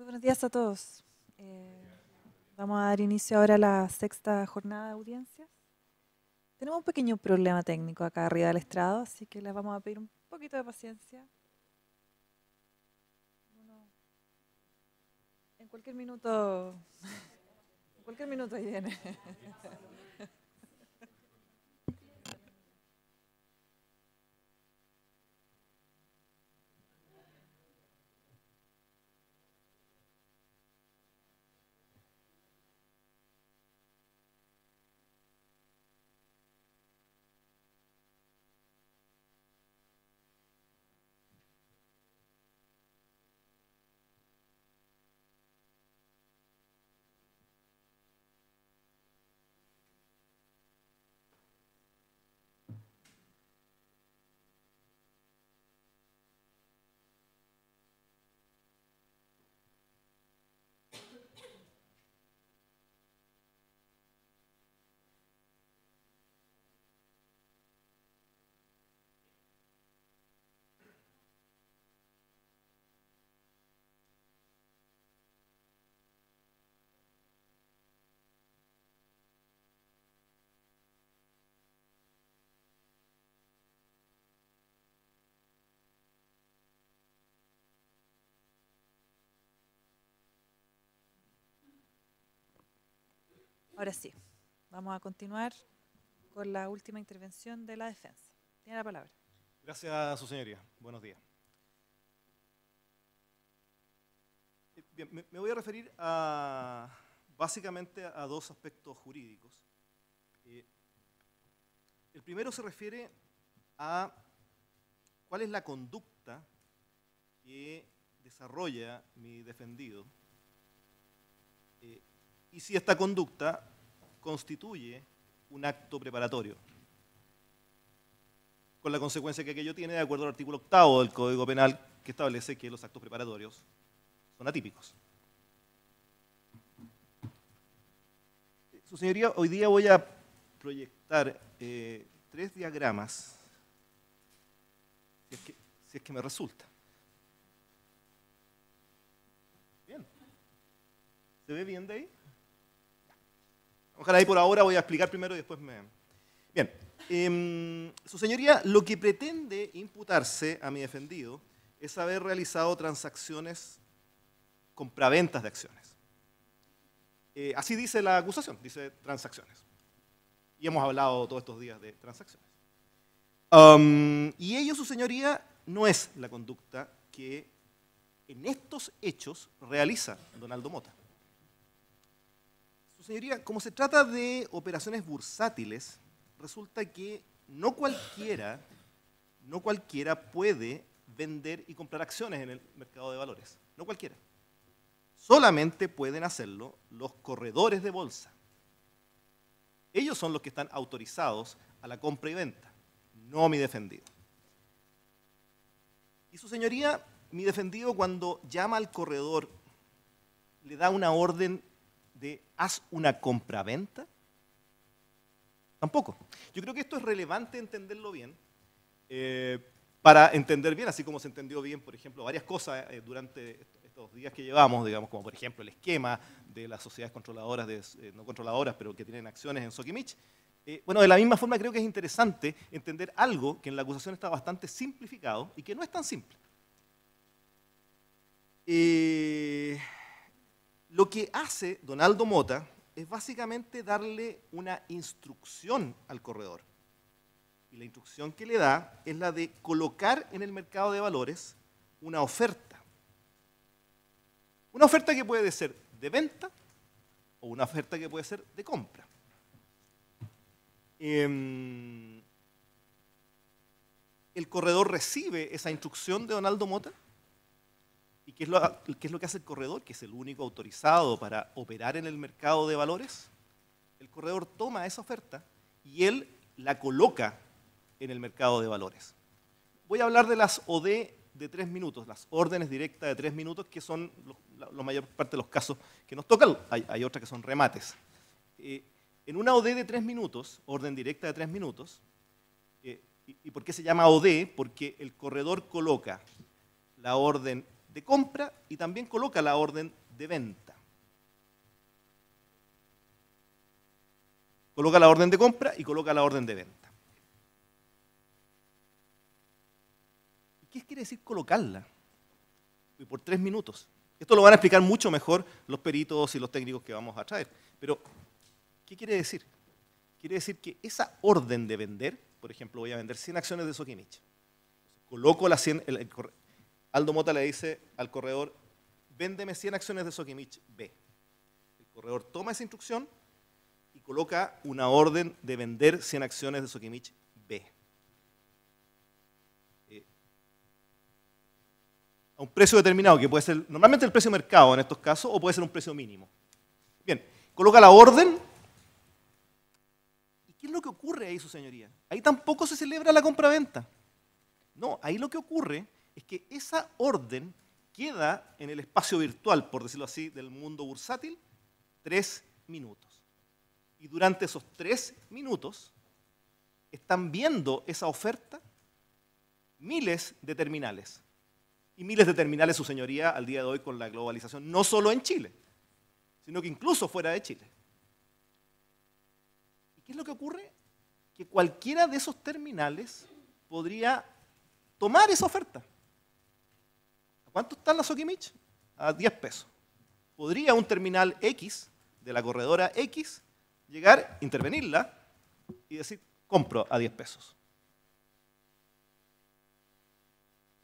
Muy buenos días a todos. Vamos a dar inicio ahora a la sexta jornada de audiencias. Tenemos un pequeño problema técnico acá arriba del estrado, así que les vamos a pedir un poquito de paciencia. En cualquier minuto ahí viene. Ahora sí, vamos a continuar con la última intervención de la defensa. Tiene la palabra. Gracias, su señoría. Buenos días. Bien, me voy a referir básicamente a dos aspectos jurídicos. El primero se refiere a cuál es la conducta que desarrolla mi defendido y si esta conducta constituye un acto preparatorio, con la consecuencia que aquello tiene de acuerdo al artículo 8 del Código Penal, que establece que los actos preparatorios son atípicos. Su señoría, hoy día voy a proyectar 3 diagramas, si es que me resulta. Bien. ¿Se ve bien de ahí? Ojalá ahí por ahora voy a explicar primero y después me... Bien. Su señoría, lo que pretende imputarse a mi defendido es haber realizado transacciones, compraventas de acciones. Así dice la acusación, dice transacciones. Y hemos hablado todos estos días de transacciones. Y ello, su señoría, no es la conducta que en estos hechos realiza Donaldo Mota. Su señoría, como se trata de operaciones bursátiles, resulta que no cualquiera puede vender y comprar acciones en el mercado de valores. No cualquiera. Solamente pueden hacerlo los corredores de bolsa. Ellos son los que están autorizados a la compra y venta, no mi defendido. Y su señoría, mi defendido, cuando llama al corredor, le da una orden de haz una compraventa. Tampoco. Yo creo que esto es relevante entenderlo bien, para entender bien, así como se entendió bien, por ejemplo, varias cosas durante estos días que llevamos, digamos, como por ejemplo el esquema de las sociedades controladoras, no controladoras, pero que tienen acciones en Sokimich. Bueno, de la misma forma creo que es interesante entender algo que en la acusación está bastante simplificado y que no es tan simple. Lo que hace Donaldo Mota es básicamente darle una instrucción al corredor. Y la instrucción que le da es la de colocar en el mercado de valores una oferta. Una oferta que puede ser de venta o una oferta que puede ser de compra. El corredor recibe esa instrucción de Donaldo Mota. ¿Y qué es lo que hace el corredor, que es el único autorizado para operar en el mercado de valores? El corredor toma esa oferta y él la coloca en el mercado de valores. Voy a hablar de las OD de 3 minutos, las órdenes directas de 3 minutos, que son la mayor parte de los casos que nos tocan. Hay otras que son remates. En una OD de 3 minutos, orden directa de 3 minutos, ¿y por qué se llama OD? Porque el corredor coloca la orden de compra y también coloca la orden de venta. Coloca la orden de compra y coloca la orden de venta. ¿Y qué quiere decir colocarla? Y por 3 minutos. Esto lo van a explicar mucho mejor los peritos y los técnicos que vamos a traer. Pero, ¿qué quiere decir? Quiere decir que esa orden de vender, por ejemplo, voy a vender 100 acciones de Sokimich. Coloco las 100, Aldo Mota le dice al corredor, véndeme 100 acciones de Sokimich B. El corredor toma esa instrucción y coloca una orden de vender 100 acciones de Sokimich B. A un precio determinado, que puede ser normalmente el precio de mercado en estos casos, o puede ser un precio mínimo. Bien, coloca la orden. ¿Y qué es lo que ocurre ahí, su señoría? Ahí tampoco se celebra la compra-venta. No, ahí lo que ocurre es que esa orden queda en el espacio virtual, por decirlo así, del mundo bursátil, 3 minutos. Y durante esos 3 minutos están viendo esa oferta miles de terminales. Y miles de terminales, su señoría, al día de hoy con la globalización, no solo en Chile, sino que incluso fuera de Chile. ¿Y qué es lo que ocurre? Que cualquiera de esos terminales podría tomar esa oferta. ¿A cuánto está la Sokimich? A 10 pesos. Podría un terminal X, de la corredora X, llegar, intervenirla y decir, compro a 10 pesos.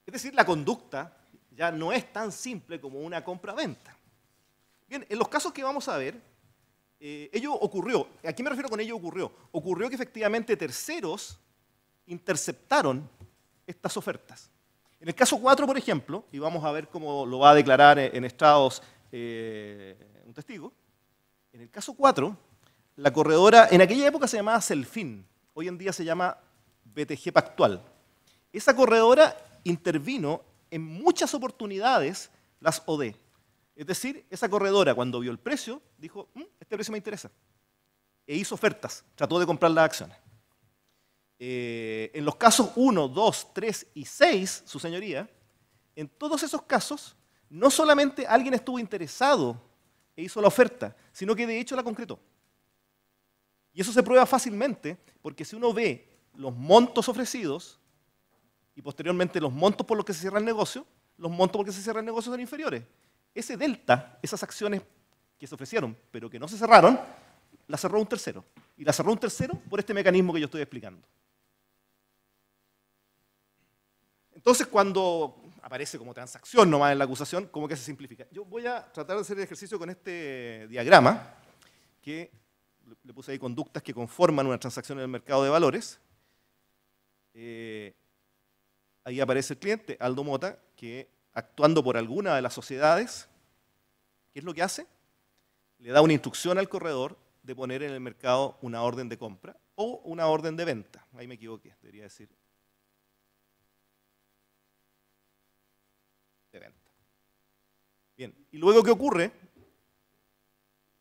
Es decir, la conducta ya no es tan simple como una compra-venta. Bien, en los casos que vamos a ver, ello ocurrió. ¿A qué me refiero con ello ocurrió? Ocurrió que efectivamente terceros interceptaron estas ofertas. En el caso 4, por ejemplo, y vamos a ver cómo lo va a declarar en estrados un testigo, en el caso 4, la corredora, en aquella época se llamaba Celfin, hoy en día se llama BTG Pactual. Esa corredora intervino en muchas oportunidades las OD. Es decir, esa corredora cuando vio el precio, dijo, este precio me interesa. E hizo ofertas, trató de comprar las acciones. En los casos 1, 2, 3 y 6, su señoría, en todos esos casos, no solamente alguien estuvo interesado e hizo la oferta, sino que de hecho la concretó. Y eso se prueba fácilmente, porque si uno ve los montos ofrecidos y posteriormente los montos por los que se cierra el negocio, los montos por los que se cierra el negocio son inferiores. Ese delta, esas acciones que se ofrecieron pero que no se cerraron, la cerró un tercero. Y la cerró un tercero por este mecanismo que yo estoy explicando. Entonces, cuando aparece como transacción nomás en la acusación, como que se simplifica. Yo voy a tratar de hacer el ejercicio con este diagrama, que le puse ahí conductas que conforman una transacción en el mercado de valores. Ahí aparece el cliente, Aldo Mota, que actuando por alguna de las sociedades, ¿qué es lo que hace? Le da una instrucción al corredor de poner en el mercado una orden de compra o una orden de venta. Ahí me equivoqué, debería decir de venta. Bien, y luego ¿qué ocurre?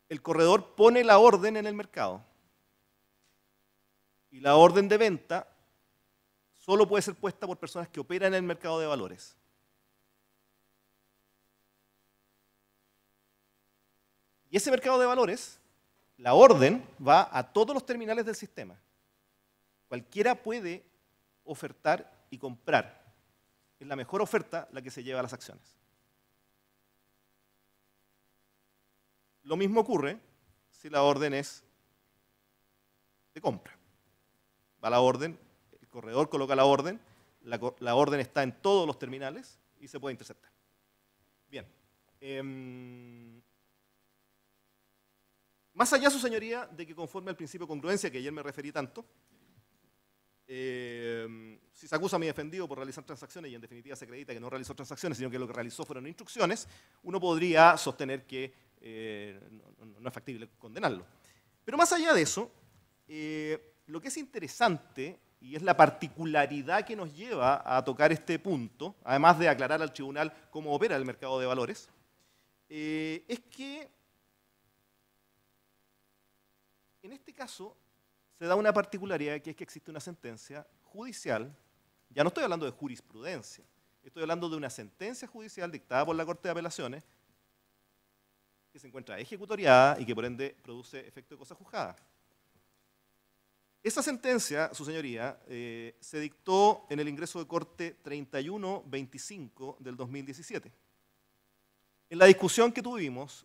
El corredor pone la orden en el mercado. Y la orden de venta solo puede ser puesta por personas que operan en el mercado de valores. Y ese mercado de valores, la orden va a todos los terminales del sistema. Cualquiera puede ofertar y comprar. Es la mejor oferta la que se lleva a las acciones. Lo mismo ocurre si la orden es de compra. Va la orden, el corredor coloca la orden orden está en todos los terminales y se puede interceptar. Bien. Más allá, su señoría, de que conforme al principio de congruencia, que ayer me referí tanto, si se acusa a mi defendido por realizar transacciones y en definitiva se acredita que no realizó transacciones, sino que lo que realizó fueron instrucciones, uno podría sostener que no es factible condenarlo. Pero más allá de eso, lo que es interesante, y es la particularidad que nos lleva a tocar este punto, además de aclarar al tribunal cómo opera el mercado de valores, es que en este caso se da una particularidad, que es que existe una sentencia judicial, ya no estoy hablando de jurisprudencia, Estoy hablando de una sentencia judicial dictada por la Corte de Apelaciones que se encuentra ejecutoriada y que por ende produce efecto de cosa juzgada. Esa sentencia, su señoría, se dictó en el ingreso de corte 3125 del 2017. En la discusión que tuvimos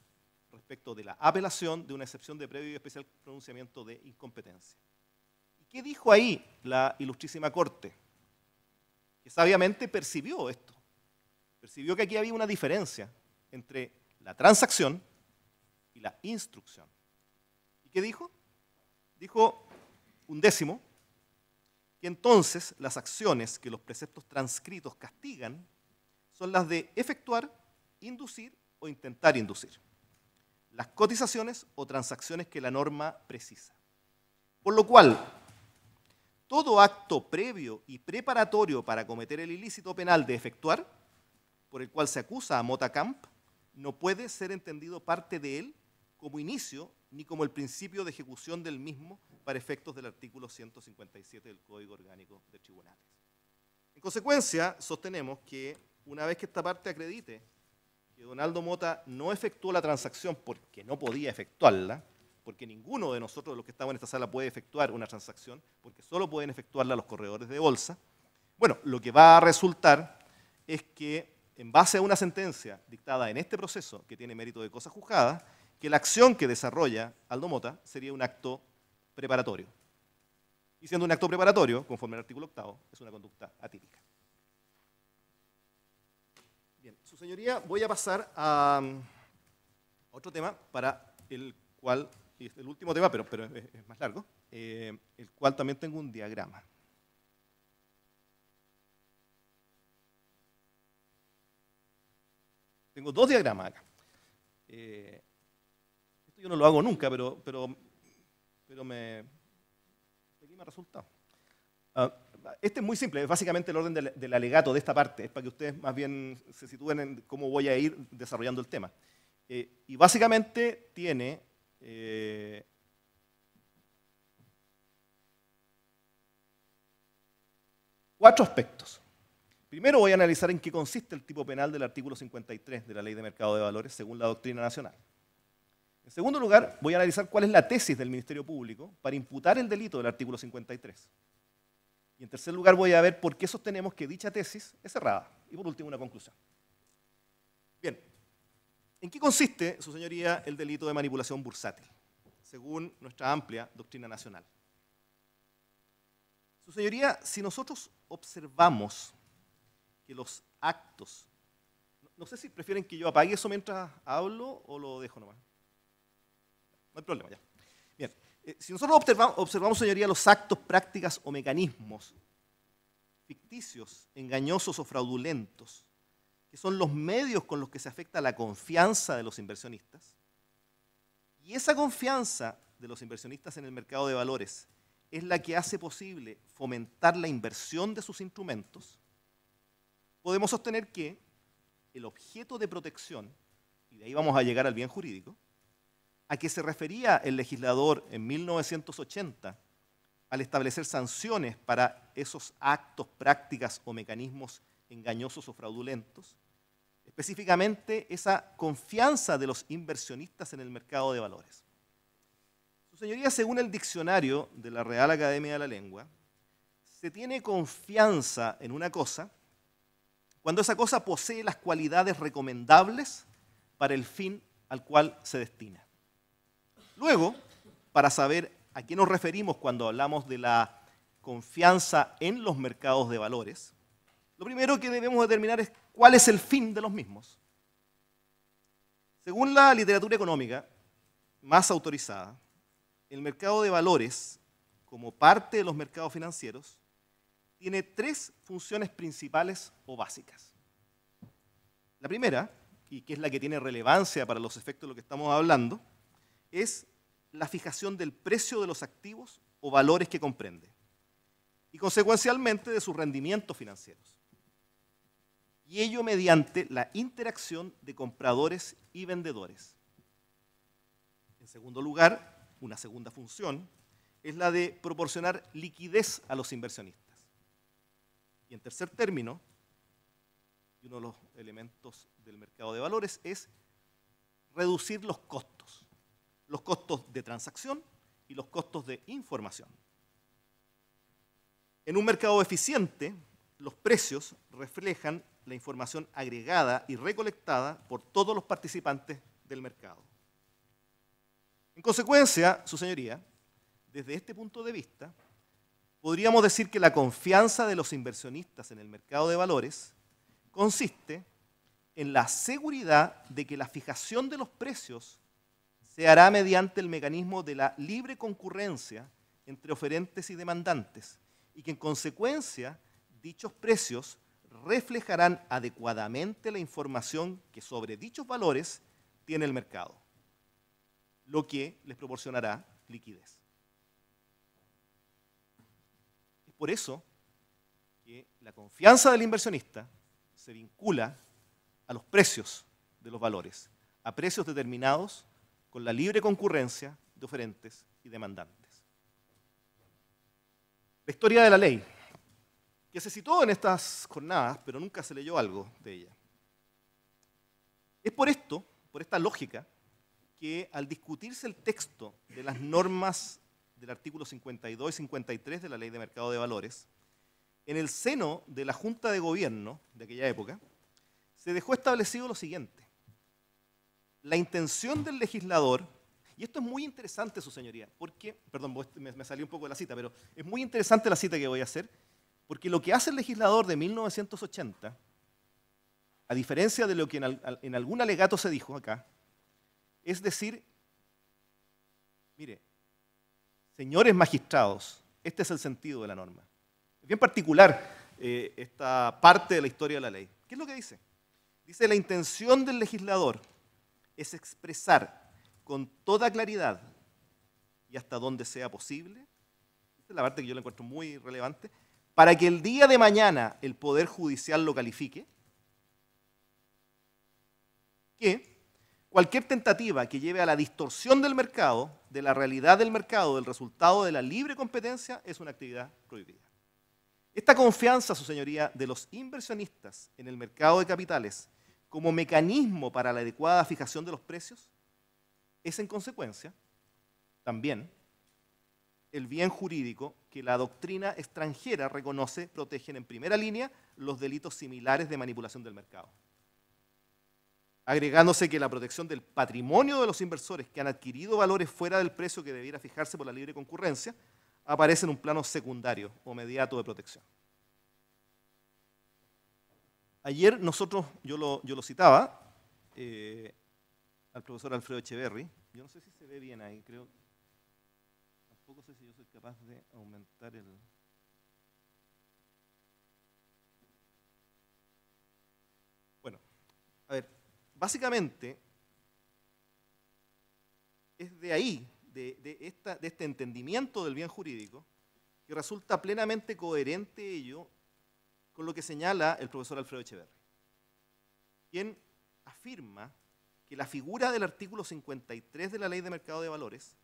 respecto de la apelación de una excepción de previo y especial pronunciamiento de incompetencia. ¿Y qué dijo ahí la ilustrísima Corte? Que sabiamente percibió esto. Percibió que aquí había una diferencia entre la transacción y la instrucción. ¿Y qué dijo? Dijo, undécimo, que entonces las acciones que los preceptos transcritos castigan son las de efectuar, inducir o intentar inducir, las cotizaciones o transacciones que la norma precisa. Por lo cual, todo acto previo y preparatorio para cometer el ilícito penal de efectuar, por el cual se acusa a Mota Camp, no puede ser entendido parte de él como inicio ni como el principio de ejecución del mismo para efectos del artículo 157 del Código Orgánico de Tribunales. En consecuencia, sostenemos que una vez que esta parte acredite que Donaldo Mota no efectuó la transacción porque no podía efectuarla, porque ninguno de nosotros, los que estamos en esta sala, puede efectuar una transacción, porque solo pueden efectuarla los corredores de bolsa, bueno, lo que va a resultar es que, en base a una sentencia dictada en este proceso, que tiene mérito de cosa juzgada, que la acción que desarrolla Aldo Mota sería un acto preparatorio. Y siendo un acto preparatorio, conforme al artículo 8, es una conducta atípica. Bien, su señoría, voy a pasar a otro tema para el cual, y es el último tema, pero es más largo, el cual también tengo un diagrama. Tengo dos diagramas acá. Esto yo no lo hago nunca, pero aquí me ha resultado. Este es muy simple, es básicamente el orden del alegato de esta parte, es para que ustedes más bien se sitúen en cómo voy a ir desarrollando el tema. Y básicamente tiene cuatro aspectos. Primero voy a analizar en qué consiste el tipo penal del artículo 53 de la Ley de Mercado de Valores según la doctrina nacional. En segundo lugar, voy a analizar cuál es la tesis del Ministerio Público para imputar el delito del artículo 53. Y en tercer lugar, voy a ver por qué sostenemos que dicha tesis es errada. Y por último, una conclusión. Bien, ¿en qué consiste, su señoría, el delito de manipulación bursátil, según nuestra amplia doctrina nacional? Su señoría, si nosotros observamos que los actos, no sé si prefieren que yo apague eso mientras hablo o lo dejo nomás. No hay problema, ya. Bien, si nosotros observamos, señoría, los actos, prácticas o mecanismos ficticios, engañosos o fraudulentos, que son los medios con los que se afecta la confianza de los inversionistas, y esa confianza de los inversionistas en el mercado de valores es la que hace posible fomentar la inversión de sus instrumentos, podemos sostener que el objeto de protección, y de ahí vamos a llegar al bien jurídico, a que se refería el legislador en 1980 al establecer sanciones para esos actos, prácticas o mecanismos engañosos o fraudulentos, específicamente esa confianza de los inversionistas en el mercado de valores. Su señoría, según el diccionario de la Real Academia de la Lengua, se tiene confianza en una cosa cuando esa cosa posee las cualidades recomendables para el fin al cual se destina. Luego, para saber a qué nos referimos cuando hablamos de la confianza en los mercados de valores, lo primero que debemos determinar es cuál es el fin de los mismos. Según la literatura económica más autorizada, el mercado de valores, como parte de los mercados financieros, tiene tres funciones principales o básicas. La primera, y que es la que tiene relevancia para los efectos de lo que estamos hablando, es la fijación del precio de los activos o valores que comprende, y consecuencialmente de sus rendimientos financieros. Y ello mediante la interacción de compradores y vendedores. En segundo lugar, una segunda función es la de proporcionar liquidez a los inversionistas. Y en tercer término, y uno de los elementos del mercado de valores es reducir los costos de transacción y los costos de información. En un mercado eficiente, los precios reflejan la información agregada y recolectada por todos los participantes del mercado. En consecuencia, su señoría, desde este punto de vista, podríamos decir que la confianza de los inversionistas en el mercado de valores consiste en la seguridad de que la fijación de los precios se hará mediante el mecanismo de la libre concurrencia entre oferentes y demandantes, y que en consecuencia dichos precios reflejarán adecuadamente la información que sobre dichos valores tiene el mercado, lo que les proporcionará liquidez. Es por eso que la confianza del inversionista se vincula a los precios de los valores, a precios determinados con la libre concurrencia de oferentes y demandantes. La historia de la ley, que se citó en estas jornadas, pero nunca se leyó algo de ella. Es por esto, por esta lógica, que al discutirse el texto de las normas del artículo 52 y 53 de la Ley de Mercado de Valores, en el seno de la Junta de Gobierno de aquella época, se dejó establecido lo siguiente: la intención del legislador, y esto es muy interesante, su señoría, porque, perdón, me salió un poco de la cita, pero es muy interesante la cita que voy a hacer, porque lo que hace el legislador de 1980, a diferencia de lo que en algún alegato se dijo acá, es decir, mire, señores magistrados, este es el sentido de la norma. Es bien particular esta parte de la historia de la ley. ¿Qué es lo que dice? Dice: la intención del legislador es expresar con toda claridad y hasta donde sea posible, esta es la parte que yo la encuentro muy relevante, para que el día de mañana el Poder Judicial lo califique, que cualquier tentativa que lleve a la distorsión del mercado, de la realidad del mercado, del resultado de la libre competencia, es una actividad prohibida. Esta confianza, su señoría, de los inversionistas en el mercado de capitales como mecanismo para la adecuada fijación de los precios es, en consecuencia, también el bien jurídico que la doctrina extranjera reconoce protegen en primera línea los delitos similares de manipulación del mercado, agregándose que la protección del patrimonio de los inversores que han adquirido valores fuera del precio que debiera fijarse por la libre concurrencia aparece en un plano secundario o mediato de protección. Ayer yo lo citaba al profesor Alfredo Echeverry. Yo no sé si se ve bien ahí, creo. Tampoco sé si yo soy capaz de aumentar el... Bueno, a ver, básicamente es de ahí, de este entendimiento del bien jurídico, que resulta plenamente coherente ello con lo que señala el profesor Alfredo Echeverry, quien afirma que la figura del artículo 53 de la Ley de Mercado de Valores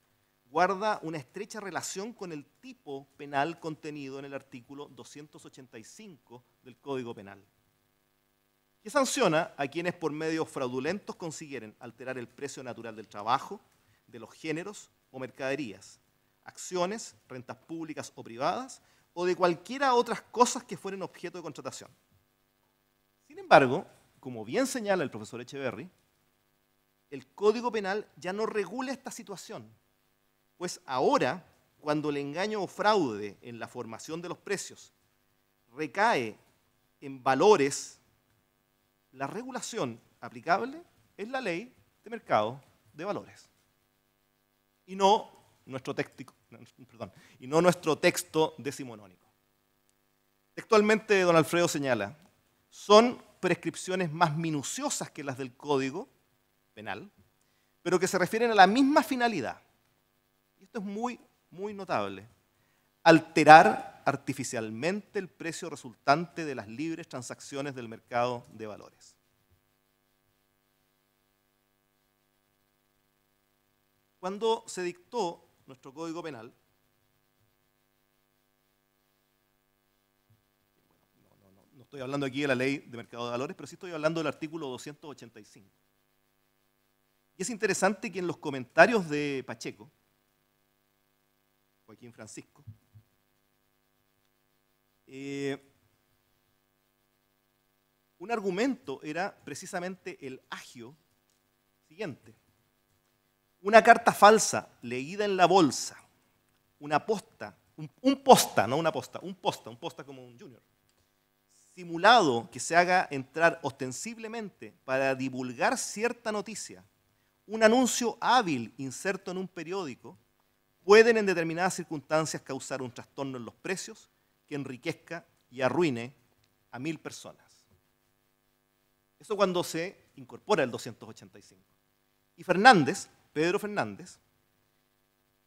guarda una estrecha relación con el tipo penal contenido en el artículo 285 del Código Penal, que sanciona a quienes por medios fraudulentos consiguieren alterar el precio natural del trabajo, de los géneros o mercaderías, acciones, rentas públicas o privadas, o de cualquiera otras cosas que fueren objeto de contratación. Sin embargo, como bien señala el profesor Echeverry, el Código Penal ya no regula esta situación, pues ahora, cuando el engaño o fraude en la formación de los precios recae en valores, la regulación aplicable es la Ley de Mercado de Valores y no nuestro texto decimonónico. Textualmente, don Alfredo señala: son prescripciones más minuciosas que las del Código Penal, pero que se refieren a la misma finalidad. Y esto es muy, muy notable: alterar artificialmente el precio resultante de las libres transacciones del mercado de valores. Cuando se dictó nuestro Código Penal, estoy hablando aquí de la ley de mercado de valores, pero sí estoy hablando del artículo 285. Y es interesante que en los comentarios de Pacheco, Joaquín Francisco, un argumento era precisamente el agio siguiente. Una carta falsa leída en la bolsa, una posta, un posta, no una posta, un posta como un junior, simulado que se haga entrar ostensiblemente para divulgar cierta noticia, un anuncio hábil inserto en un periódico, pueden en determinadas circunstancias causar un trastorno en los precios que enriquezca y arruine a 1000 personas. Eso cuando se incorpora el 285. Y Fernández, Pedro Fernández,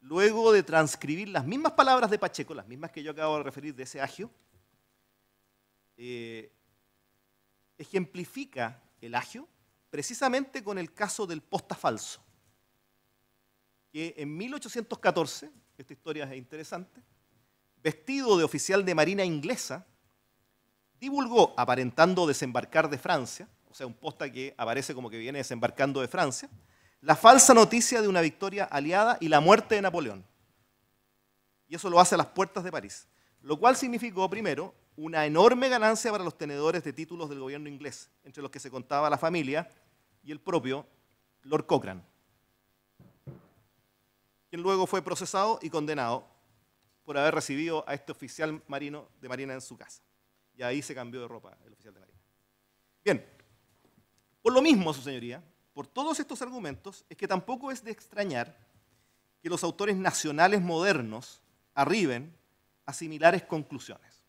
luego de transcribir las mismas palabras de Pacheco, las mismas que yo acabo de referir de ese agio, ejemplifica el agio precisamente con el caso del posta falso, que en 1814, esta historia es interesante, vestido de oficial de marina inglesa, divulgó, aparentando desembarcar de Francia, o sea, un posta que aparece como que viene desembarcando de Francia, la falsa noticia de una victoria aliada y la muerte de Napoleón. Y eso lo hace a las puertas de París, lo cual significó, primero, una enorme ganancia para los tenedores de títulos del gobierno inglés, entre los que se contaba la familia y el propio Lord Cochrane, quien luego fue procesado y condenado por haber recibido a este oficial marino de marina en su casa. Y ahí se cambió de ropa el oficial de marina. Bien, por lo mismo, su señoría, por todos estos argumentos, es que tampoco es de extrañar que los autores nacionales modernos arriben a similares conclusiones.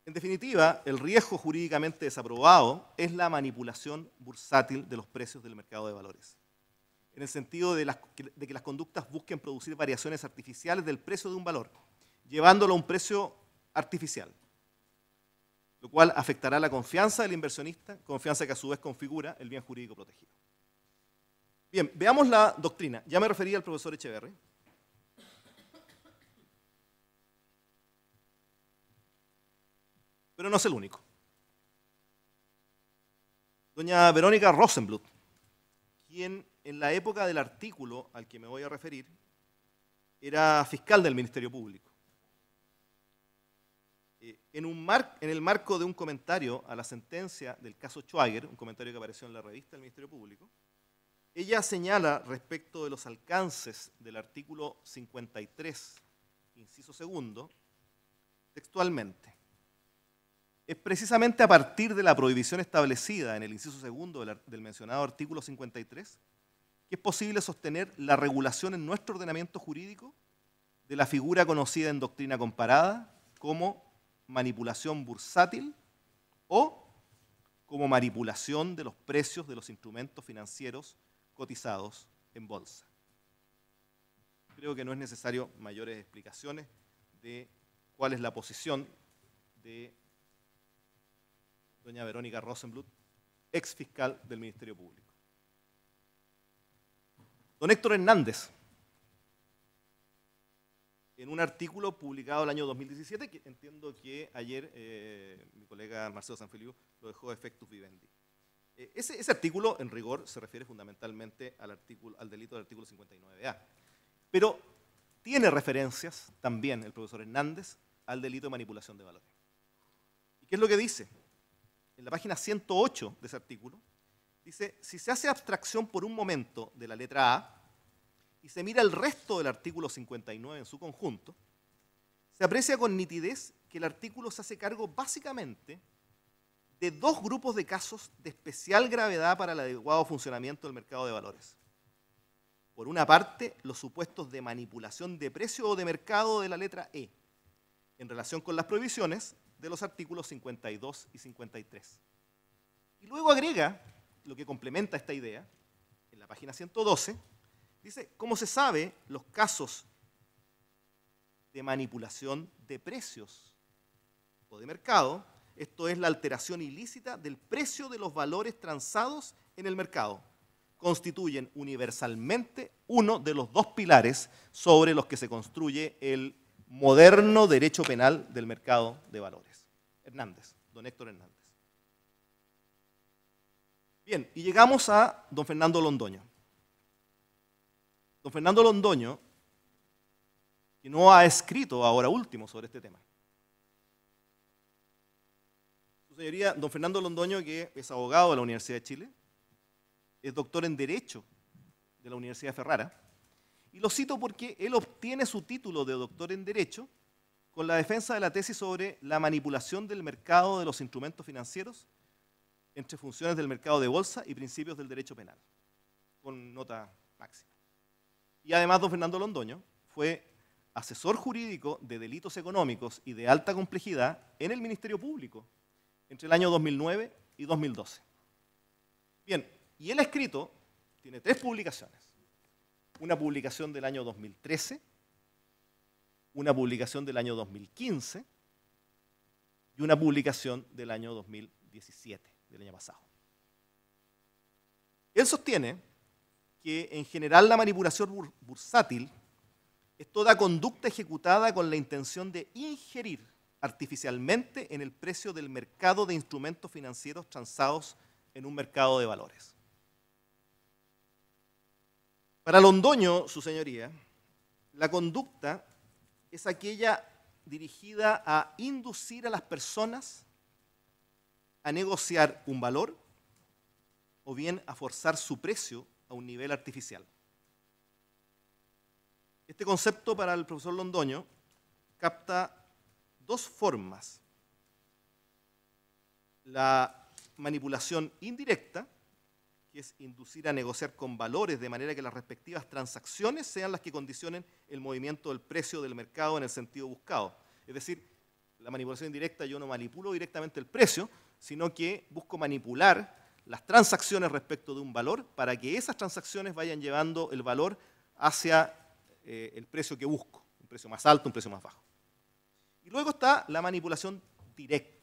En definitiva, el riesgo jurídicamente desaprobado es la manipulación bursátil de los precios del mercado de valores, en el sentido de que las conductas busquen producir variaciones artificiales del precio de un valor, llevándolo a un precio artificial, lo cual afectará la confianza del inversionista, confianza que a su vez configura el bien jurídico protegido. Bien, veamos la doctrina. Ya me referí al profesor Echeverri. Pero no es el único. Doña Verónica Rosenbluth, quien en la época del artículo al que me voy a referir, era fiscal del Ministerio Público. En el marco de un comentario a la sentencia del caso Schwager, un comentario que apareció en la revista del Ministerio Público, ella señala respecto de los alcances del artículo 53, inciso segundo, textualmente: es precisamente a partir de la prohibición establecida en el inciso segundo del mencionado artículo 53 que es posible sostener la regulación en nuestro ordenamiento jurídico de la figura conocida en doctrina comparada como manipulación bursátil o como manipulación de los precios de los instrumentos financieros cotizados en bolsa. Creo que no es necesario mayores explicaciones de cuál es la posición de doña Verónica Rosenbluth, ex fiscal del Ministerio Público. Don Héctor Hernández, en un artículo publicado el año 2017, que entiendo que ayer mi colega Marcelo Sanfeliu lo dejó de efectus vivendi. Ese artículo, en rigor, se refiere fundamentalmente al delito del artículo 59A, pero tiene referencias también el profesor Hernández al delito de manipulación de valores. ¿Y qué es lo que dice? En la página 108 de ese artículo, dice: si se hace abstracción por un momento de la letra A y se mira el resto del artículo 59 en su conjunto, se aprecia con nitidez que el artículo se hace cargo básicamente de dos grupos de casos de especial gravedad para el adecuado funcionamiento del mercado de valores. Por una parte, los supuestos de manipulación de precio o de mercado de la letra E, en relación con las prohibiciones de los artículos 52 y 53. Y luego agrega, lo que complementa esta idea, en la página 112, dice: como se sabe, los casos de manipulación de precios o de mercado, esto es la alteración ilícita del precio de los valores transados en el mercado, constituyen universalmente uno de los dos pilares sobre los que se construye el moderno derecho penal del mercado de valores. Hernández, don Héctor Hernández. Bien, y llegamos a don Fernando Londoño. Don Fernando Londoño, que no ha escrito ahora último sobre este tema. Su señoría, don Fernando Londoño, que es abogado de la Universidad de Chile, es doctor en Derecho de la Universidad de Ferrara, y lo cito porque él obtiene su título de doctor en Derecho con la defensa de la tesis sobre la manipulación del mercado de los instrumentos financieros entre funciones del mercado de bolsa y principios del derecho penal, con nota máxima. Y además, don Fernando Londoño fue asesor jurídico de delitos económicos y de alta complejidad en el Ministerio Público entre el año 2009 y 2012. Bien, y él ha escrito, tiene 3 publicaciones. Una publicación del año 2013, una publicación del año 2015 y una publicación del año 2017, del año pasado. Él sostiene que en general la manipulación bursátil es toda conducta ejecutada con la intención de ingerir artificialmente en el precio del mercado de instrumentos financieros transados en un mercado de valores. Para Londoño, su señoría, la conducta es aquella dirigida a inducir a las personas a negociar un valor o bien a forzar su precio a un nivel artificial. Este concepto para el profesor Londoño capta 2 formas. La manipulación indirecta, que es inducir a negociar con valores de manera que las respectivas transacciones sean las que condicionen el movimiento del precio del mercado en el sentido buscado. Es decir, la manipulación indirecta, yo no manipulo directamente el precio, sino que busco manipular las transacciones respecto de un valor para que esas transacciones vayan llevando el valor hacia el precio que busco, un precio más alto, un precio más bajo. Y luego está la manipulación directa.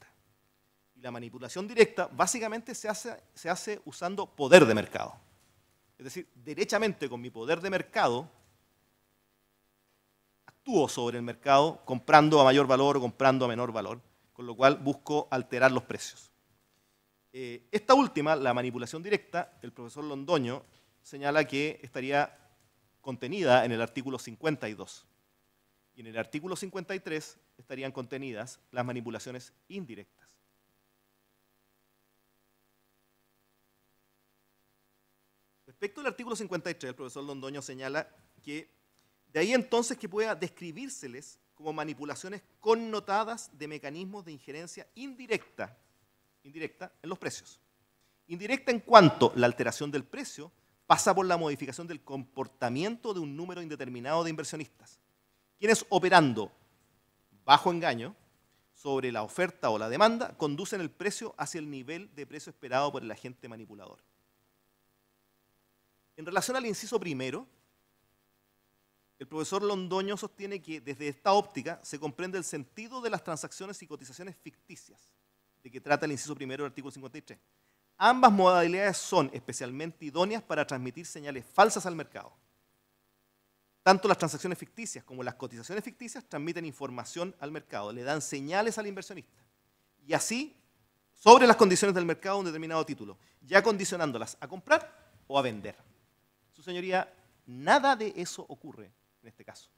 Y la manipulación directa básicamente se hace usando poder de mercado. Es decir, derechamente con mi poder de mercado actúo sobre el mercado comprando a mayor valor o comprando a menor valor, con lo cual busco alterar los precios. Esta última, la manipulación directa, el profesor Londoño señala que estaría contenida en el artículo 52. Y en el artículo 53 estarían contenidas las manipulaciones indirectas. Respecto al artículo 53, el profesor Londoño señala que de ahí entonces que pueda describírseles como manipulaciones connotadas de mecanismos de injerencia indirecta en los precios. Indirecta en cuanto la alteración del precio pasa por la modificación del comportamiento de un número indeterminado de inversionistas, quienes operando bajo engaño sobre la oferta o la demanda conducen el precio hacia el nivel de precio esperado por el agente manipulador. En relación al inciso primero, el profesor Londoño sostiene que desde esta óptica se comprende el sentido de las transacciones y cotizaciones ficticias, de que trata el inciso primero del artículo 53. Ambas modalidades son especialmente idóneas para transmitir señales falsas al mercado. Tanto las transacciones ficticias como las cotizaciones ficticias transmiten información al mercado, le dan señales al inversionista. Y así, sobre las condiciones del mercado de un determinado título, ya condicionándolas a comprar o a vender. Su señoría, nada de eso ocurre en este caso.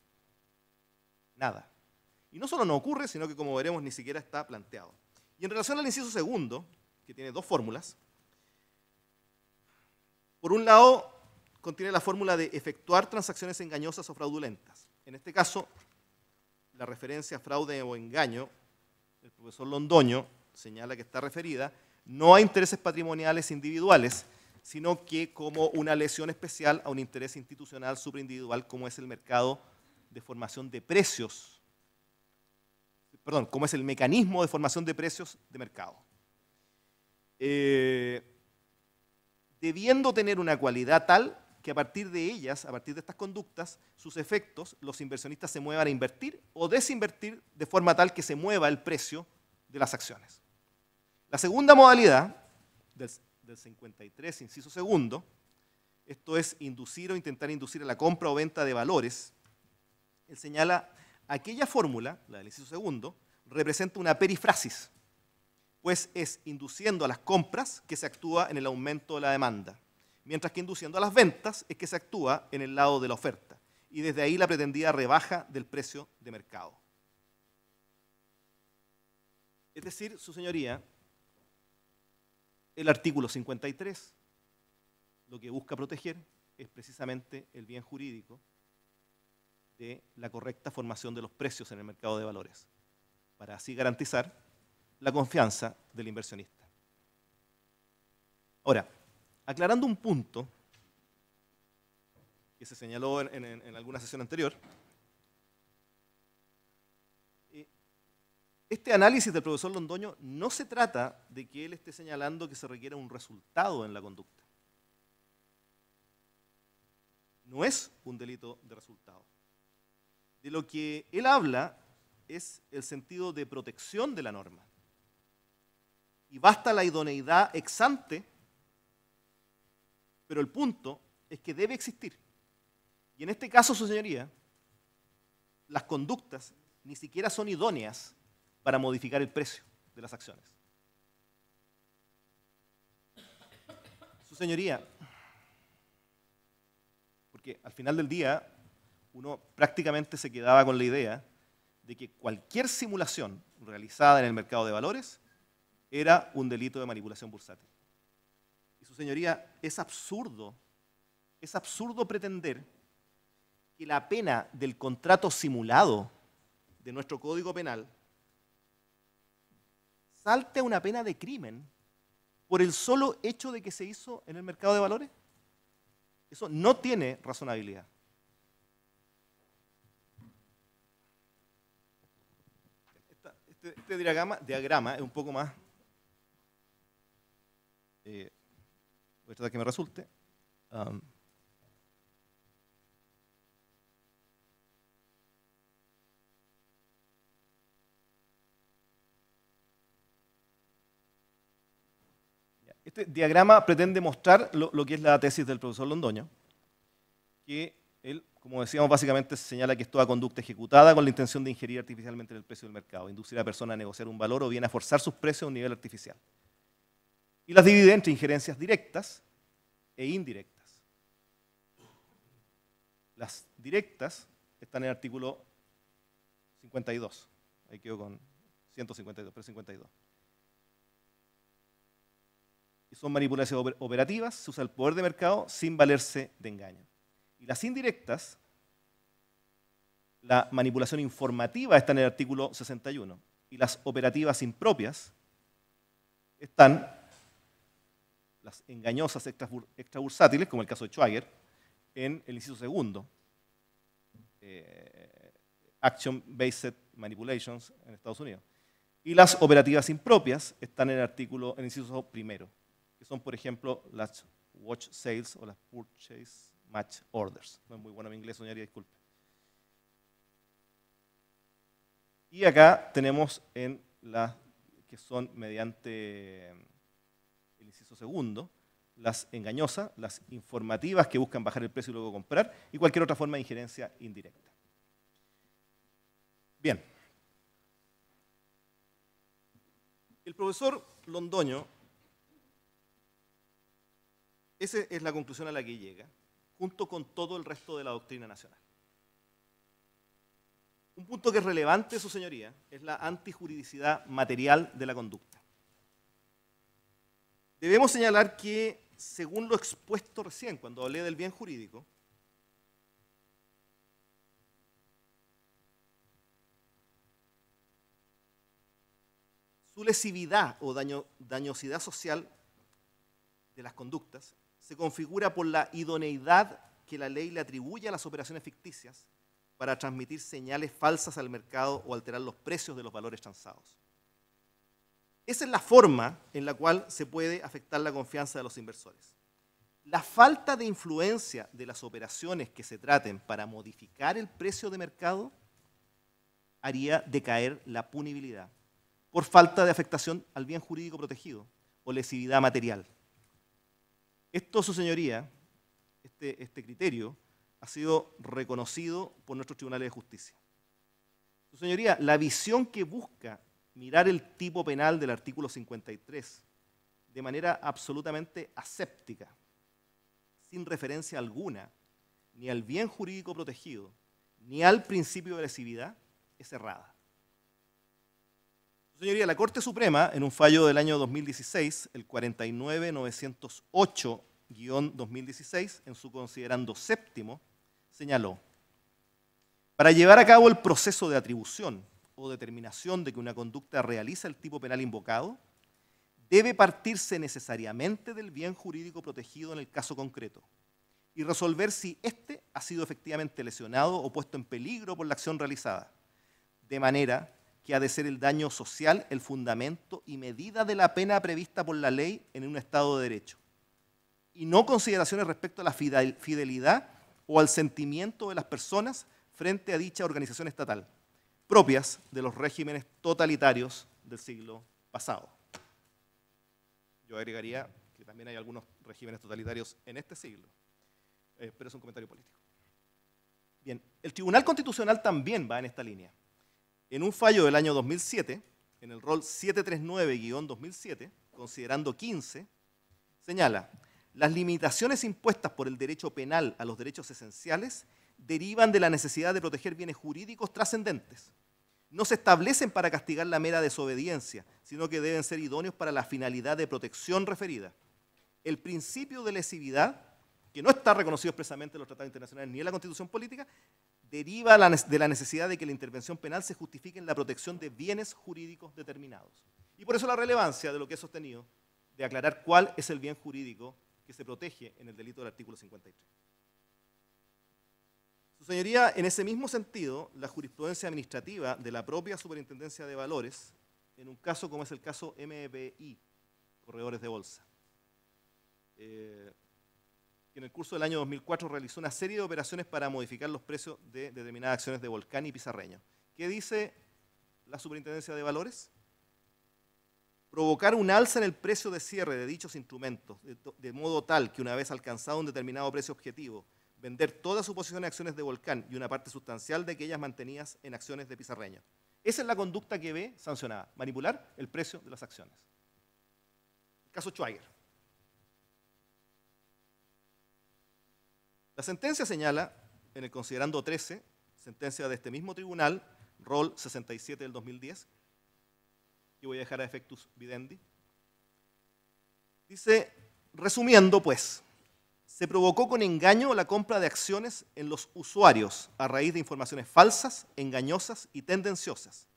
Nada. Y no solo no ocurre, sino que, como veremos, ni siquiera está planteado. Y en relación al inciso segundo, que tiene 2 fórmulas, por un lado, contiene la fórmula de efectuar transacciones engañosas o fraudulentas. En este caso, la referencia a fraude o engaño, el profesor Londoño señala que está referida no a intereses patrimoniales individuales, sino que como una lesión especial a un interés institucional superindividual como es el mercado de formación de precios, como es el mecanismo de formación de precios de mercado. Debiendo tener una cualidad tal que a partir de ellas, a partir de estas conductas, sus efectos, los inversionistas se muevan a invertir o desinvertir de forma tal que se mueva el precio de las acciones. La segunda modalidad del 53, inciso segundo, esto es inducir o intentar inducir a la compra o venta de valores, él señala, aquella fórmula, la del inciso segundo, representa una perifrasis, pues es induciendo a las compras que se actúa en el aumento de la demanda, mientras que induciendo a las ventas es que se actúa en el lado de la oferta, y desde ahí la pretendida rebaja del precio de mercado. Es decir, su señoría, el artículo 53 lo que busca proteger es precisamente el bien jurídico de la correcta formación de los precios en el mercado de valores, para así garantizar la confianza del inversionista. Ahora, aclarando un punto que se señaló en alguna sesión anterior, este análisis del profesor Londoño no se trata de que él esté señalando que se requiera un resultado en la conducta. No es un delito de resultado. De lo que él habla es el sentido de protección de la norma. Y basta la idoneidad ex ante, pero el punto es que debe existir. Y en este caso, su señoría, las conductas ni siquiera son idóneas para modificar el precio de las acciones. Su señoría, porque al final del día uno prácticamente se quedaba con la idea de que cualquier simulación realizada en el mercado de valores era un delito de manipulación bursátil. Y su señoría, es absurdo pretender que la pena del contrato simulado de nuestro Código Penal salte a una pena de crimen por el solo hecho de que se hizo en el mercado de valores. Eso no tiene razonabilidad. Este diagrama es un poco más... voy a tratar que me resulte. Este diagrama pretende mostrar lo que es la tesis del profesor Londoño, que él, como decíamos, básicamente señala que es toda conducta ejecutada con la intención de ingerir artificialmente en el precio del mercado, inducir a la persona a negociar un valor o bien a forzar sus precios a un nivel artificial. Y las divide entre injerencias directas e indirectas. Las directas están en el artículo 52. Ahí quedo con 152, pero 52. Y son manipulaciones operativas, se usa el poder de mercado sin valerse de engaño. Y las indirectas, la manipulación informativa está en el artículo 61. Y las operativas impropias están, las engañosas extrabursátiles, como el caso de Schwager, en el inciso segundo. Action-Based Manipulations en Estados Unidos. Y las operativas impropias están en el artículo, en el inciso primero, que son, por ejemplo, las watch sales o las purchase match orders. No es muy bueno mi inglés, señoría, disculpe. Y acá tenemos en las que son mediante el inciso segundo, las engañosas, las informativas que buscan bajar el precio y luego comprar, y cualquier otra forma de injerencia indirecta. Bien. El profesor Londoño, esa es la conclusión a la que llega, junto con todo el resto de la doctrina nacional. Un punto que es relevante, su señoría, es la antijuridicidad material de la conducta. Debemos señalar que, según lo expuesto recién, cuando hablé del bien jurídico, su lesividad o dañosidad social de las conductas se configura por la idoneidad que la ley le atribuye a las operaciones ficticias para transmitir señales falsas al mercado o alterar los precios de los valores transados. Esa es la forma en la cual se puede afectar la confianza de los inversores. La falta de influencia de las operaciones que se traten para modificar el precio de mercado haría decaer la punibilidad por falta de afectación al bien jurídico protegido o lesividad material. Esto, su señoría, este criterio ha sido reconocido por nuestros tribunales de justicia. Su señoría, la visión que busca mirar el tipo penal del artículo 53 de manera absolutamente aséptica, sin referencia alguna, ni al bien jurídico protegido, ni al principio de lesividad, es errada. Su señoría, la Corte Suprema, en un fallo del año 2016, el 49908-2016, en su considerando séptimo, señaló: para llevar a cabo el proceso de atribución o determinación de que una conducta realiza el tipo penal invocado, debe partirse necesariamente del bien jurídico protegido en el caso concreto y resolver si éste ha sido efectivamente lesionado o puesto en peligro por la acción realizada, de manera que ha de ser el daño social el fundamento y medida de la pena prevista por la ley en un Estado de Derecho, y no consideraciones respecto a la fidelidad o al sentimiento de las personas frente a dicha organización estatal, propias de los regímenes totalitarios del siglo pasado. Yo agregaría que también hay algunos regímenes totalitarios en este siglo, pero es un comentario político. Bien, el Tribunal Constitucional también va en esta línea. En un fallo del año 2007, en el rol 739-2007, considerando 15, señala: las limitaciones impuestas por el derecho penal a los derechos esenciales derivan de la necesidad de proteger bienes jurídicos trascendentes. No se establecen para castigar la mera desobediencia, sino que deben ser idóneos para la finalidad de protección referida. El principio de lesividad, que no está reconocido expresamente en los tratados internacionales ni en la Constitución política, deriva de la necesidad de que la intervención penal se justifique en la protección de bienes jurídicos determinados. Y por eso la relevancia de lo que he sostenido, de aclarar cuál es el bien jurídico que se protege en el delito del artículo 53. Su señoría, en ese mismo sentido, la jurisprudencia administrativa de la propia Superintendencia de Valores, en un caso como es el caso MPI, Corredores de Bolsa, que en el curso del año 2004 realizó una serie de operaciones para modificar los precios de determinadas acciones de Volcán y Pizarreño. ¿Qué dice la Superintendencia de Valores? Provocar un alza en el precio de cierre de dichos instrumentos, de modo tal que una vez alcanzado un determinado precio objetivo, vender toda su posición en acciones de Volcán y una parte sustancial de aquellas mantenidas en acciones de Pizarreño. Esa es la conducta que ve sancionada: manipular el precio de las acciones. El caso Schweiger. La sentencia señala, en el considerando 13, sentencia de este mismo tribunal, rol 67 del 2010, que voy a dejar a efectus videndi, dice: resumiendo, pues, se provocó con engaño la compra de acciones en los usuarios a raíz de informaciones falsas, engañosas y tendenciosas,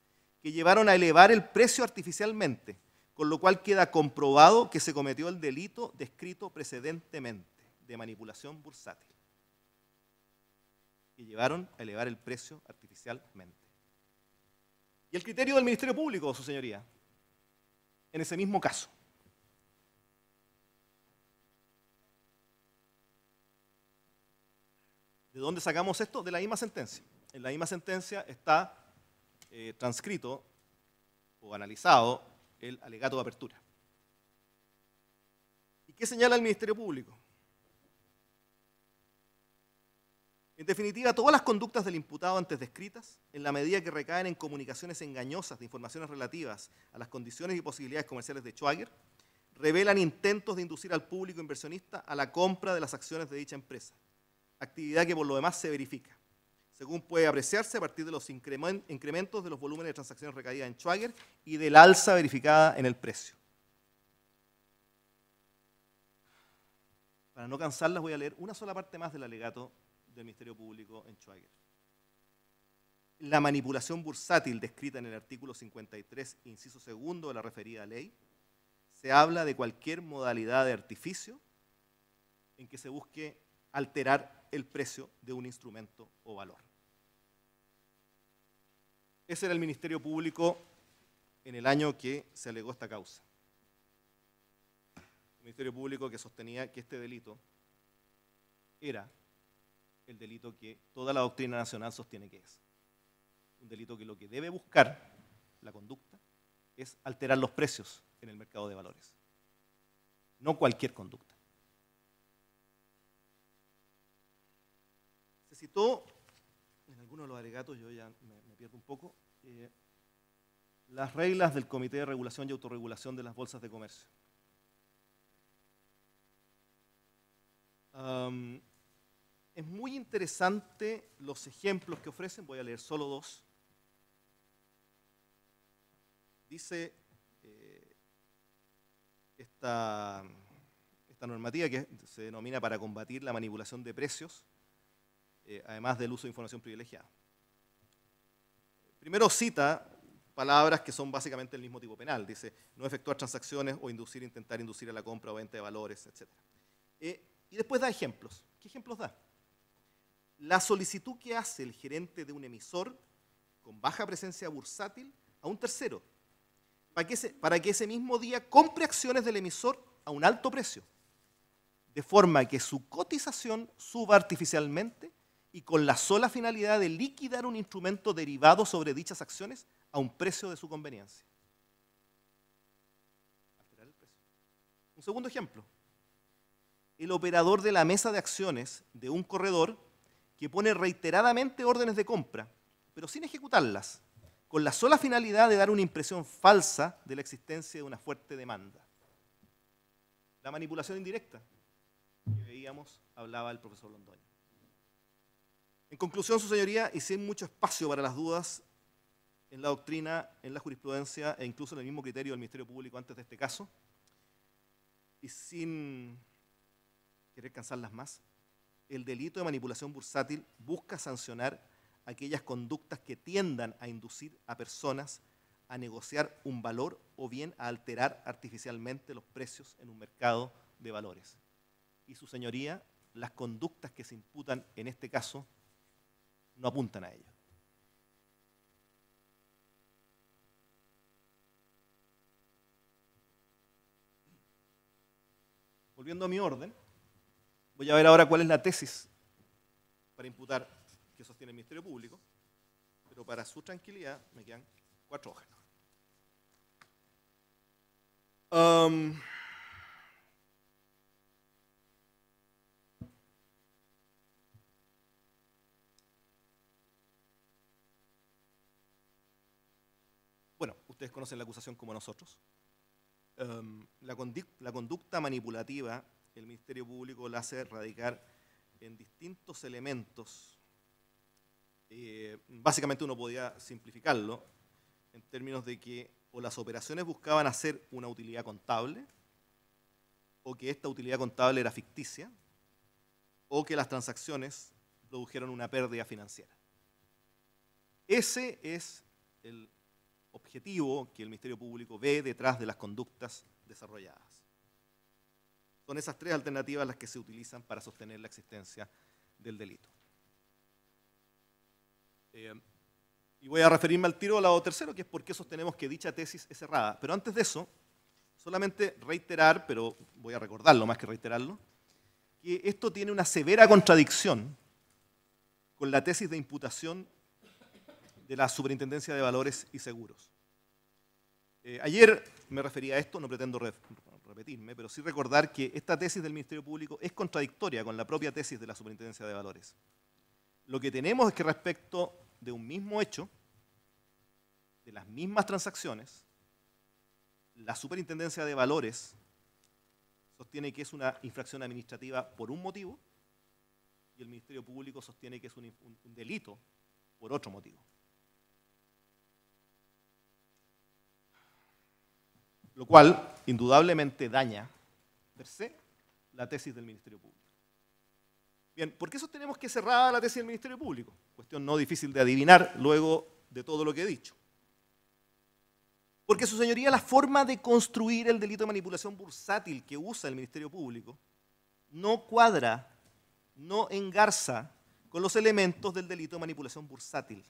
que llevaron a elevar el precio artificialmente, con lo cual queda comprobado que se cometió el delito descrito precedentemente de manipulación bursátil, que llevaron a elevar el precio artificialmente. Y el criterio del Ministerio Público, su señoría, en ese mismo caso. ¿De dónde sacamos esto? De la misma sentencia. En la misma sentencia está transcrito o analizado el alegato de apertura. ¿Y qué señala el Ministerio Público? En definitiva, todas las conductas del imputado antes descritas, en la medida que recaen en comunicaciones engañosas de informaciones relativas a las condiciones y posibilidades comerciales de Schweiger, revelan intentos de inducir al público inversionista a la compra de las acciones de dicha empresa, actividad que por lo demás se verifica, según puede apreciarse a partir de los incrementos de los volúmenes de transacciones recaídas en Schweiger y del alza verificada en el precio. Para no cansarlas, voy a leer una sola parte más del alegato del Ministerio Público en Schweiger. La manipulación bursátil descrita en el artículo 53, inciso segundo de la referida ley, se habla de cualquier modalidad de artificio en que se busque alterar el precio de un instrumento o valor. Ese era el Ministerio Público en el año que se alegó esta causa. El Ministerio Público que sostenía que este delito era el delito que toda la doctrina nacional sostiene que es. Un delito que lo que debe buscar la conducta es alterar los precios en el mercado de valores. No cualquier conducta. Se citó en algunos alguno de los alegatos, yo ya me pierdo un poco. Las reglas del Comité de Regulación y Autorregulación de las Bolsas de Comercio. Es muy interesante los ejemplos que ofrecen, voy a leer solo dos. Dice esta normativa que se denomina para combatir la manipulación de precios, además del uso de información privilegiada. Primero cita palabras que son básicamente el mismo tipo penal. Dice, no efectuar transacciones o intentar inducir a la compra o venta de valores, etc. Y después da ejemplos. ¿Qué ejemplos da? La solicitud que hace el gerente de un emisor con baja presencia bursátil a un tercero, para que ese mismo día compre acciones del emisor a un alto precio, de forma que su cotización suba artificialmente y con la sola finalidad de liquidar un instrumento derivado sobre dichas acciones a un precio de su conveniencia. Alterar el precio. Un segundo ejemplo. El operador de la mesa de acciones de un corredor que pone reiteradamente órdenes de compra, pero sin ejecutarlas, con la sola finalidad de dar una impresión falsa de la existencia de una fuerte demanda. La manipulación indirecta que veíamos, hablaba el profesor Londoño. En conclusión, su señoría, y sin mucho espacio para las dudas en la doctrina, en la jurisprudencia e incluso en el mismo criterio del Ministerio Público antes de este caso, y sin querer cansarlas más, el delito de manipulación bursátil busca sancionar aquellas conductas que tiendan a inducir a personas a negociar un valor o bien a alterar artificialmente los precios en un mercado de valores. Y su señoría, las conductas que se imputan en este caso no apuntan a ello. Volviendo a mi orden, voy a ver ahora cuál es la tesis para imputar que sostiene el Ministerio Público, pero para su tranquilidad me quedan 4 hojas. Bueno, ustedes conocen la acusación como nosotros. La conducta manipulativa, el Ministerio Público la hace radicar en distintos elementos. Básicamente uno podía simplificarlo en términos de que o las operaciones buscaban hacer una utilidad contable, o que esta utilidad contable era ficticia, o que las transacciones produjeron una pérdida financiera. Ese es el objetivo que el Ministerio Público ve detrás de las conductas desarrolladas. Son esas 3 alternativas las que se utilizan para sostener la existencia del delito. Y voy a referirme al tiro al lado tercero, que es por qué sostenemos que dicha tesis es errada. Pero antes de eso, solamente reiterar, pero voy a recordarlo más que reiterarlo, que esto tiene una severa contradicción con la tesis de imputación de la Superintendencia de Valores y Seguros. Ayer me refería a esto, no pretendo repetirme, pero sí recordar que esta tesis del Ministerio Público es contradictoria con la propia tesis de la Superintendencia de Valores. Lo que tenemos es que respecto de un mismo hecho, de las mismas transacciones, la Superintendencia de Valores sostiene que es una infracción administrativa por un motivo y el Ministerio Público sostiene que es un delito por otro motivo. Lo cual indudablemente daña per se la tesis del Ministerio Público. Bien, ¿por qué sostenemos que es cerrada la tesis del Ministerio Público? Cuestión no difícil de adivinar luego de todo lo que he dicho. Porque, su señoría, la forma de construir el delito de manipulación bursátil que usa el Ministerio Público no cuadra, no engarza con los elementos del delito de manipulación bursátil,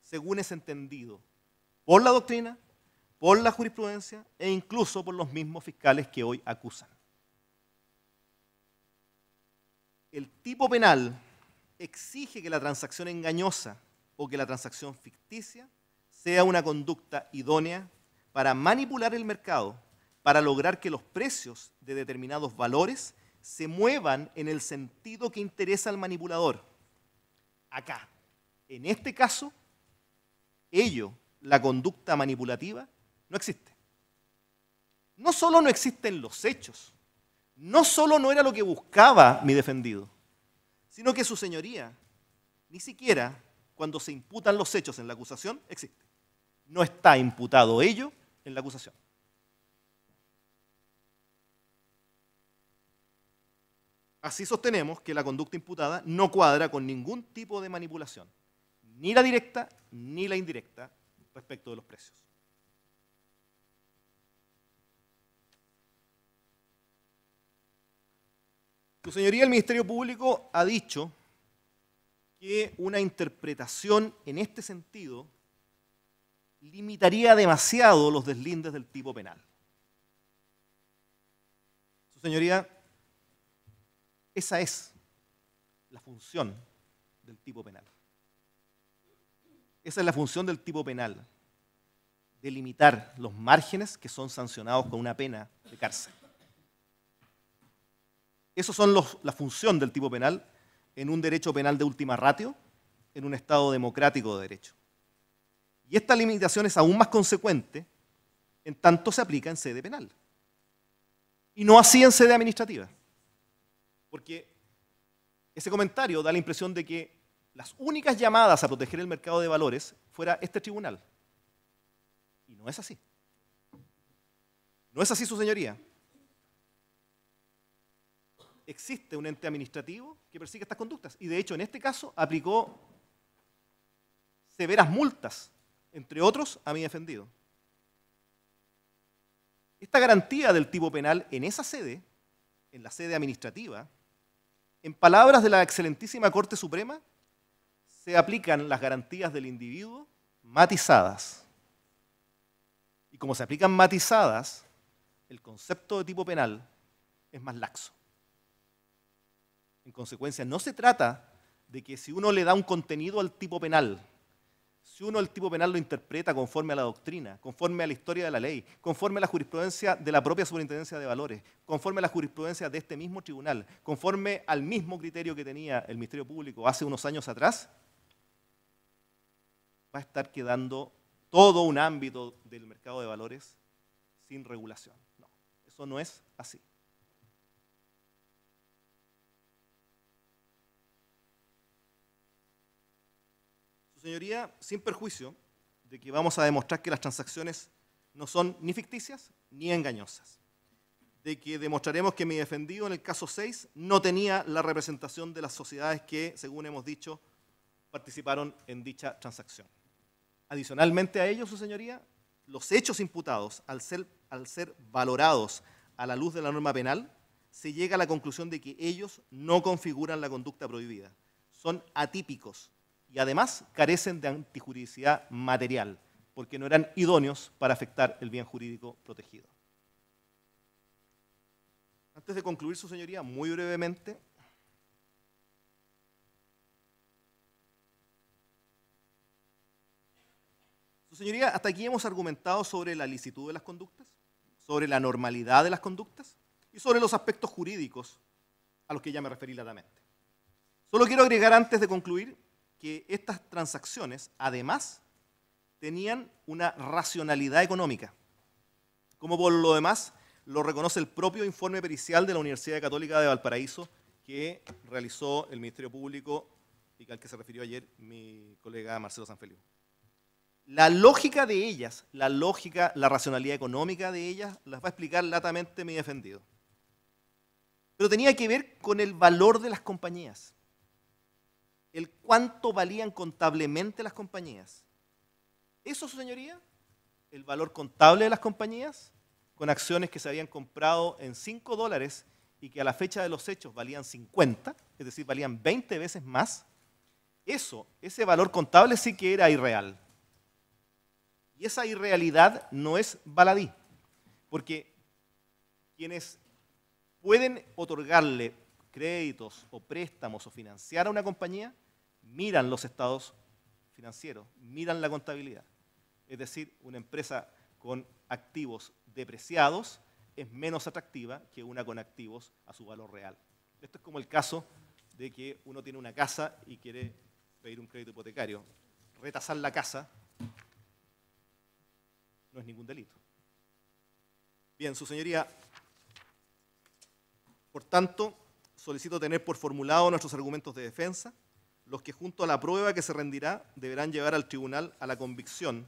según es entendido por la doctrina, por la jurisprudencia e incluso por los mismos fiscales que hoy acusan. El tipo penal exige que la transacción engañosa o que la transacción ficticia sea una conducta idónea para manipular el mercado, para lograr que los precios de determinados valores se muevan en el sentido que interesa al manipulador. Acá, En este caso, la conducta manipulativa, no existe. No solo no existen los hechos, no solo no era lo que buscaba mi defendido, sino que su señoría, ni siquiera cuando se imputan los hechos en la acusación, existe. No está imputado ello en la acusación. Así sostenemos que la conducta imputada no cuadra con ningún tipo de manipulación, ni la directa ni la indirecta respecto de los precios. Su señoría, el Ministerio Público ha dicho que una interpretación en este sentido limitaría demasiado los deslindes del tipo penal. Su señoría, esa es la función del tipo penal. Esa es la función del tipo penal, delimitar los márgenes que son sancionados con una pena de cárcel. Esas son la función del tipo penal en un derecho penal de última ratio, en un Estado democrático de derecho. Y esta limitación es aún más consecuente en tanto se aplica en sede penal. Y no así en sede administrativa. Porque ese comentario da la impresión de que las únicas llamadas a proteger el mercado de valores fuera este tribunal. Y no es así. No es así, su señoría. Existe un ente administrativo que persigue estas conductas y de hecho en este caso aplicó severas multas, entre otros a mi defendido. Esta garantía del tipo penal en esa sede, en la sede administrativa, en palabras de la excelentísima Corte Suprema, se aplican las garantías del individuo matizadas. Y como se aplican matizadas, el concepto de tipo penal es más laxo. En consecuencia, no se trata de que si uno le da un contenido al tipo penal, si uno el tipo penal lo interpreta conforme a la doctrina, conforme a la historia de la ley, conforme a la jurisprudencia de la propia Superintendencia de Valores, conforme a la jurisprudencia de este mismo tribunal, conforme al mismo criterio que tenía el Ministerio Público hace unos años atrás, va a estar quedando todo un ámbito del mercado de valores sin regulación. No, eso no es así. Su señoría, sin perjuicio de que vamos a demostrar que las transacciones no son ni ficticias ni engañosas, de que demostraremos que mi defendido en el caso 6 no tenía la representación de las sociedades que, según hemos dicho, participaron en dicha transacción. Adicionalmente a ello, su señoría, los hechos imputados, al ser valorados a la luz de la norma penal, se llega a la conclusión de que ellos no configuran la conducta prohibida, son atípicos, y además carecen de antijuridicidad material, porque no eran idóneos para afectar el bien jurídico protegido. Antes de concluir, su señoría, muy brevemente, su señoría, hasta aquí hemos argumentado sobre la licitud de las conductas, sobre la normalidad de las conductas y sobre los aspectos jurídicos a los que ya me referí largamente. Solo quiero agregar antes de concluir que estas transacciones, además, tenían una racionalidad económica, como por lo demás lo reconoce el propio informe pericial de la Universidad Católica de Valparaíso que realizó el Ministerio Público y al que se refirió ayer mi colega Marcelo Sanfeliu. La lógica de ellas, la racionalidad económica de ellas, las va a explicar latamente mi defendido. Pero tenía que ver con el valor de las compañías. El cuánto valían contablemente las compañías. Eso, su señoría, el valor contable de las compañías, con acciones que se habían comprado en $5 y que a la fecha de los hechos valían 50, es decir, valían 20 veces más, ese valor contable sí que era irreal. Y esa irrealidad no es baladí, porque quienes pueden otorgarle créditos o préstamos o financiar a una compañía, miran los estados financieros, miran la contabilidad. Es decir, una empresa con activos depreciados es menos atractiva que una con activos a su valor real. Esto es como el caso de que uno tiene una casa y quiere pedir un crédito hipotecario, retasar la casa, no es ningún delito. Bien, su señoría, por tanto, solicito tener por formulado nuestros argumentos de defensa, los que junto a la prueba que se rendirá deberán llevar al tribunal a la convicción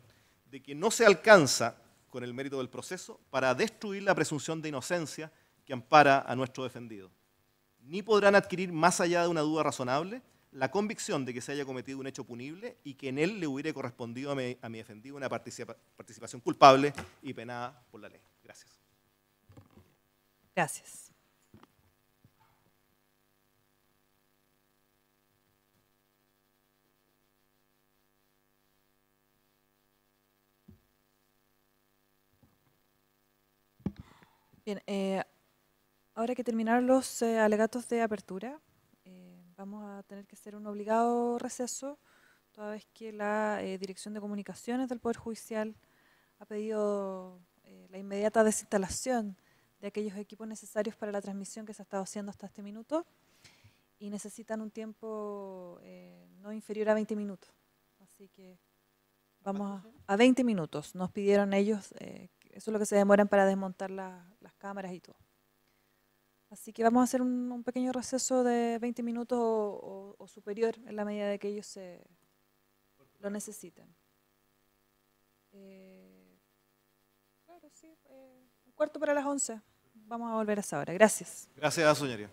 de que no se alcanza con el mérito del proceso para destruir la presunción de inocencia que ampara a nuestro defendido. Ni podrán adquirir más allá de una duda razonable la convicción de que se haya cometido un hecho punible y que en él le hubiera correspondido a mi defendido una participación culpable y penada por la ley. Gracias. Gracias. Bien, ahora que terminaron los alegatos de apertura, vamos a tener que hacer un obligado receso, toda vez que la Dirección de Comunicaciones del Poder Judicial ha pedido la inmediata desinstalación de aquellos equipos necesarios para la transmisión que se ha estado haciendo hasta este minuto y necesitan un tiempo no inferior a 20 minutos. Así que vamos a 20 minutos. Nos pidieron ellos, eso es lo que se demoran para desmontar las cámaras y todo. Así que vamos a hacer un pequeño receso de 20 minutos o superior en la medida de que ellos lo necesiten. Claro, sí, un cuarto para las 11. Vamos a volver a esa hora. Gracias. Gracias, señoría.